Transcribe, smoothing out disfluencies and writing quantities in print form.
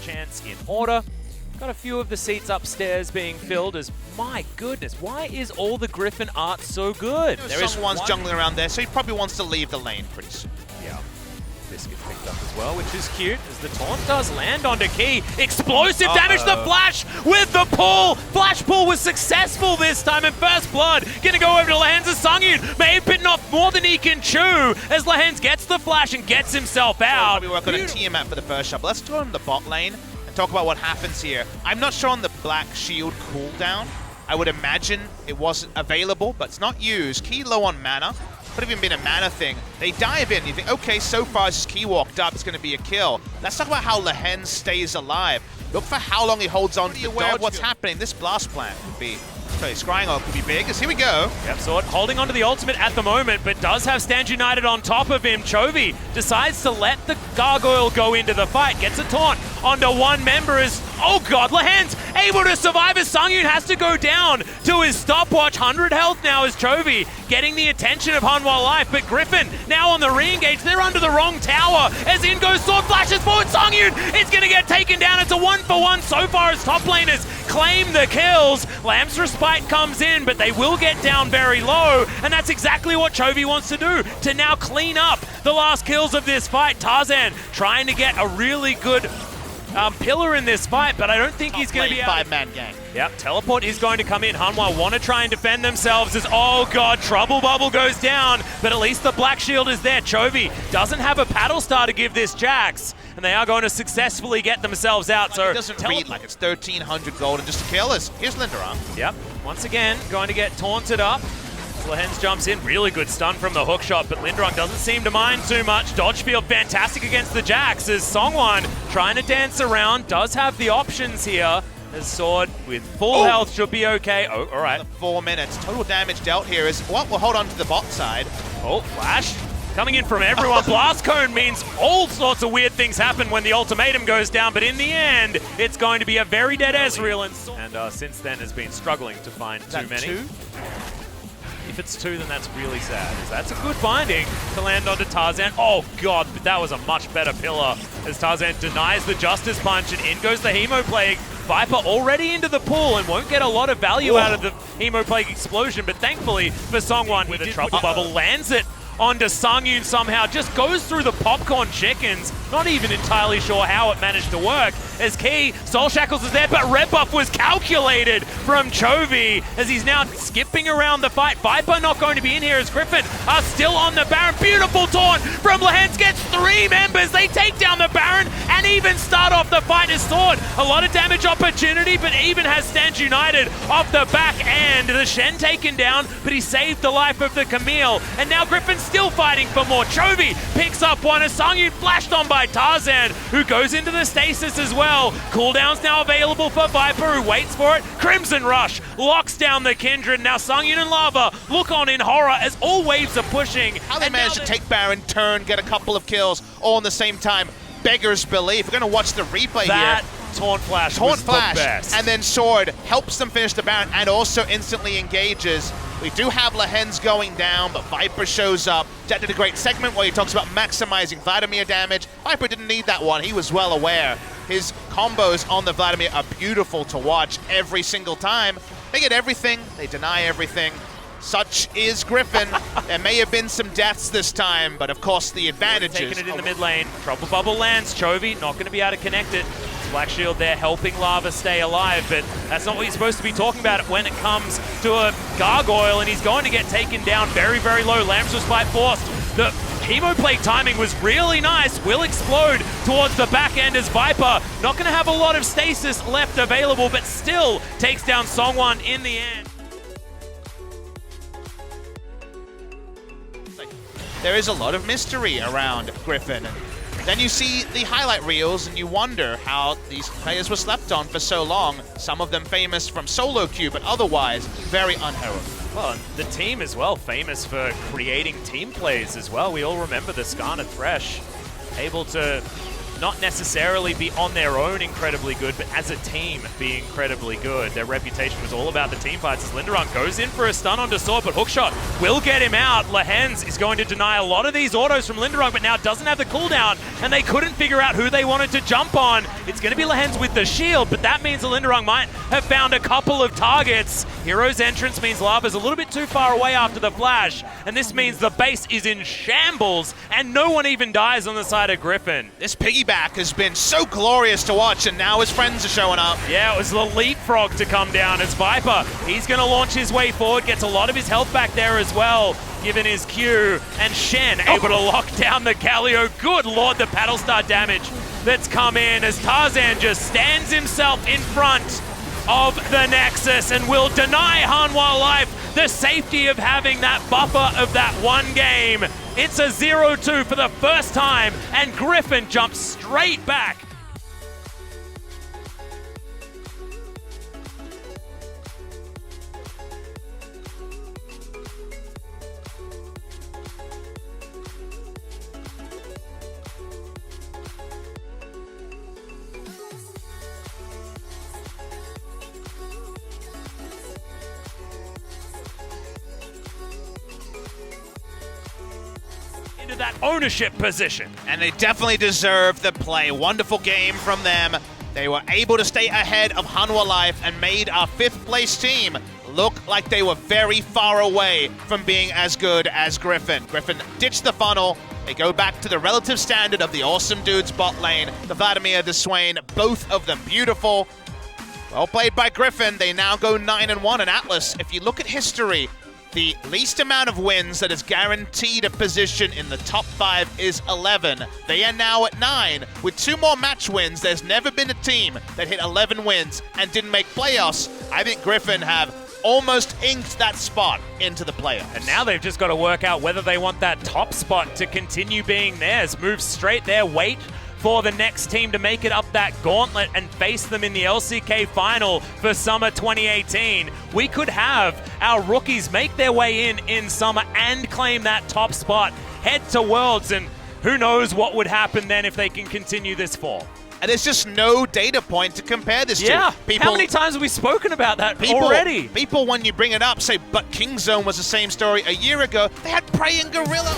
chance in order. Got a few of the seats upstairs being filled as, my goodness, why is all the Griffin art so good? There is one jungling around there, so he probably wants to leave the lane pretty soon. Yeah. This gets picked up as well, which is cute, as the taunt does land onto Key. Explosive damage, the flash with the pull! Flash pull was successful this time, and First Blood gonna go over to Lehens as Sungyun may have bitten off more than he can chew, as Lehens gets the flash and gets himself out. Probably work on a Tiamat for the first shot, but let's go on the bot lane and talk about what happens here. I'm not sure on the Black Shield cooldown. I would imagine it wasn't available, but it's not used. Key low on mana. Could have even been a mana thing. They dive in, you think, okay, so far as Key walked up, it's going to be a kill. Let's talk about how Lehens stays alive. Look for how long he holds on to the aware of what's happening. This blast plant could be, sorry, Scrying Ult could be big, as here we go. Yep, Sword holding onto the ultimate at the moment, but does have Stand United on top of him. Chovy decides to let the Gargoyle go into the fight, gets a taunt onto one member as, oh god, Lehens able to survive as Sungyun has to go down to his stopwatch. 100 health now as Chovy getting the attention of Hanwha Life, but Griffin now on the re-engage. They're under the wrong tower as in goes Sword, flashes forward. Sungyun is going to get taken down. It's a 1-for-1 so far as top laners claim the kills. Lamb's Respite comes in, but they will get down very low, and that's exactly what Chovy wants to do, to now clean up the last kills of this fight. Tarzan trying to get a really good pillar in this fight, but I don't think he's going to be able to... 5-man gang. Yep, teleport is going to come in. Hanwha want to try and defend themselves as, oh god, Trouble Bubble goes down, but at least the Black Shield is there. Chovy doesn't have a paddle star to give this Jax, and they are going to successfully get themselves out. So it doesn't read like it's 1,300 gold and just a kill. Here's Linderer. Yep, once again, going to get taunted up. Lehens jumps in, really good stun from the hook shot, but Linderer doesn't seem to mind too much. Dodge field fantastic against the Jax as Songwon trying to dance around, does have the options here. As Sword with full health should be okay. Oh, all right. 4 minutes. Total damage dealt here is, well, we'll hold on to the bot side. Oh, flash coming in from everyone. Blast Cone means all sorts of weird things happen when the ultimatum goes down, but in the end, it's going to be a very dead Ezreal. And since then has been struggling to find too many. 2? If it's 2, then that's really sad. That's a good finding to land onto Tarzan. Oh god, but that was a much better pillar as Tarzan denies the Justice Punch, and in goes the Hemoplague. Viper already into the pool and won't get a lot of value out of the Hemoplague explosion, but thankfully for Songwon with a Trouble Bubble lands it onto Sungyun somehow, just goes through the popcorn chickens. Not even entirely sure how it managed to work. As Key, Soul Shackles is there, but Red Buff was calculated from Chovy as he's now skipping around the fight. Viper not going to be in here as Griffin are still on the Baron. Beautiful taunt from Lehens, gets 3 members. They take down the Baron and even start off the fight as Sword. A lot of damage opportunity, but even has Stand United off the back end. The Shen taken down, but he saved the life of the Camille. And now Griffin's still fighting for more. Chovy picks up one as Sungyun flashed on by Tarzan, who goes into the stasis as well. Cooldown's now available for Viper, who waits for it. Crimson Rush locks down the Kindred. Now Sungyun and Lava look on in horror as all waves are pushing. How they managed to take Baron, turn, get a couple of kills, all in the same time. Beggars belief. We're going to watch the replay here. Taunt Flash was the best. And then Sword helps them finish the Baron and also instantly engages. We do have Lehens going down, but Viper shows up. Jet did a great segment where he talks about maximizing Vladimir damage. Viper didn't need that one. He was well aware. His combos on the Vladimir are beautiful to watch every single time. They get everything. They deny everything. Such is Griffin. There may have been some deaths this time, but of course the advantages. Taking it in the mid lane. Trouble Bubble lands. Chovy not going to be able to connect it. Black Shield there helping Lava stay alive, but that's not what you're supposed to be talking about when it comes to a Gargoyle, and he's going to get taken down very, very low. Lamb's Respite forced. The Hemoplague timing was really nice. Will explode towards the back end as Viper not going to have a lot of stasis left available, but still takes down Songwon in the end. There is a lot of mystery around Griffin. Then you see the highlight reels and you wonder how these players were slept on for so long. Some of them famous from solo queue, but otherwise very unheralded. Well, the team as well, famous for creating team plays as well. We all remember the Skarner Thresh, able to not necessarily be on their own incredibly good, but as a team be incredibly good. Their reputation was all about the team fights as Linderung goes in for a stun onto Sword, but Hookshot will get him out. Lehens is going to deny a lot of these autos from Linderung, but now doesn't have the cooldown, and they couldn't figure out who they wanted to jump on. It's going to be Lehens with the shield, but that means the Linderung might have found a couple of targets. Hero's entrance means Lava's a little bit too far away after the flash, and this means the base is in shambles, and no one even dies on the side of Griffin. This piggyback has been so glorious to watch, and now his friends are showing up. Yeah, it was the leapfrog to come down as Viper. He's going to launch his way forward, gets a lot of his health back there as well, given his Q. And Shen able to lock down the Galio. Good lord, the Battlestar damage that's come in as Tarzan just stands himself in front of the Nexus and will deny Hanwha Life the safety of having that buffer of that one game. It's a 0-2 for the first time, and Griffin jumps straight back. Into that ownership position. And they definitely deserve the play. Wonderful game from them. They were able to stay ahead of Hanwha Life and made our 5th place team look like they were very far away from being as good as Griffin. Griffin ditched the funnel. They go back to the relative standard of the awesome dudes bot lane. The Vladimir, the Swain, both of them beautiful. Well played by Griffin. They now go 9-1. And Atlas, if you look at history, the least amount of wins that is guaranteed a position in the top 5 is 11. They are now at 9. With 2 more match wins, there's never been a team that hit 11 wins and didn't make playoffs. I think Griffin have almost inked that spot into the playoffs. And now they've just got to work out whether they want that top spot to continue being theirs. Move straight there, wait for the next team to make it up that gauntlet and face them in the LCK final for summer 2018. We could have our rookies make their way in summer and claim that top spot, head to Worlds, and who knows what would happen then if they can continue this fall. And there's just no data point to compare this to. Yeah, how many times have we spoken about that already? People, when you bring it up, say, but Kingzone was the same story a year ago. They had Prey and Gorilla.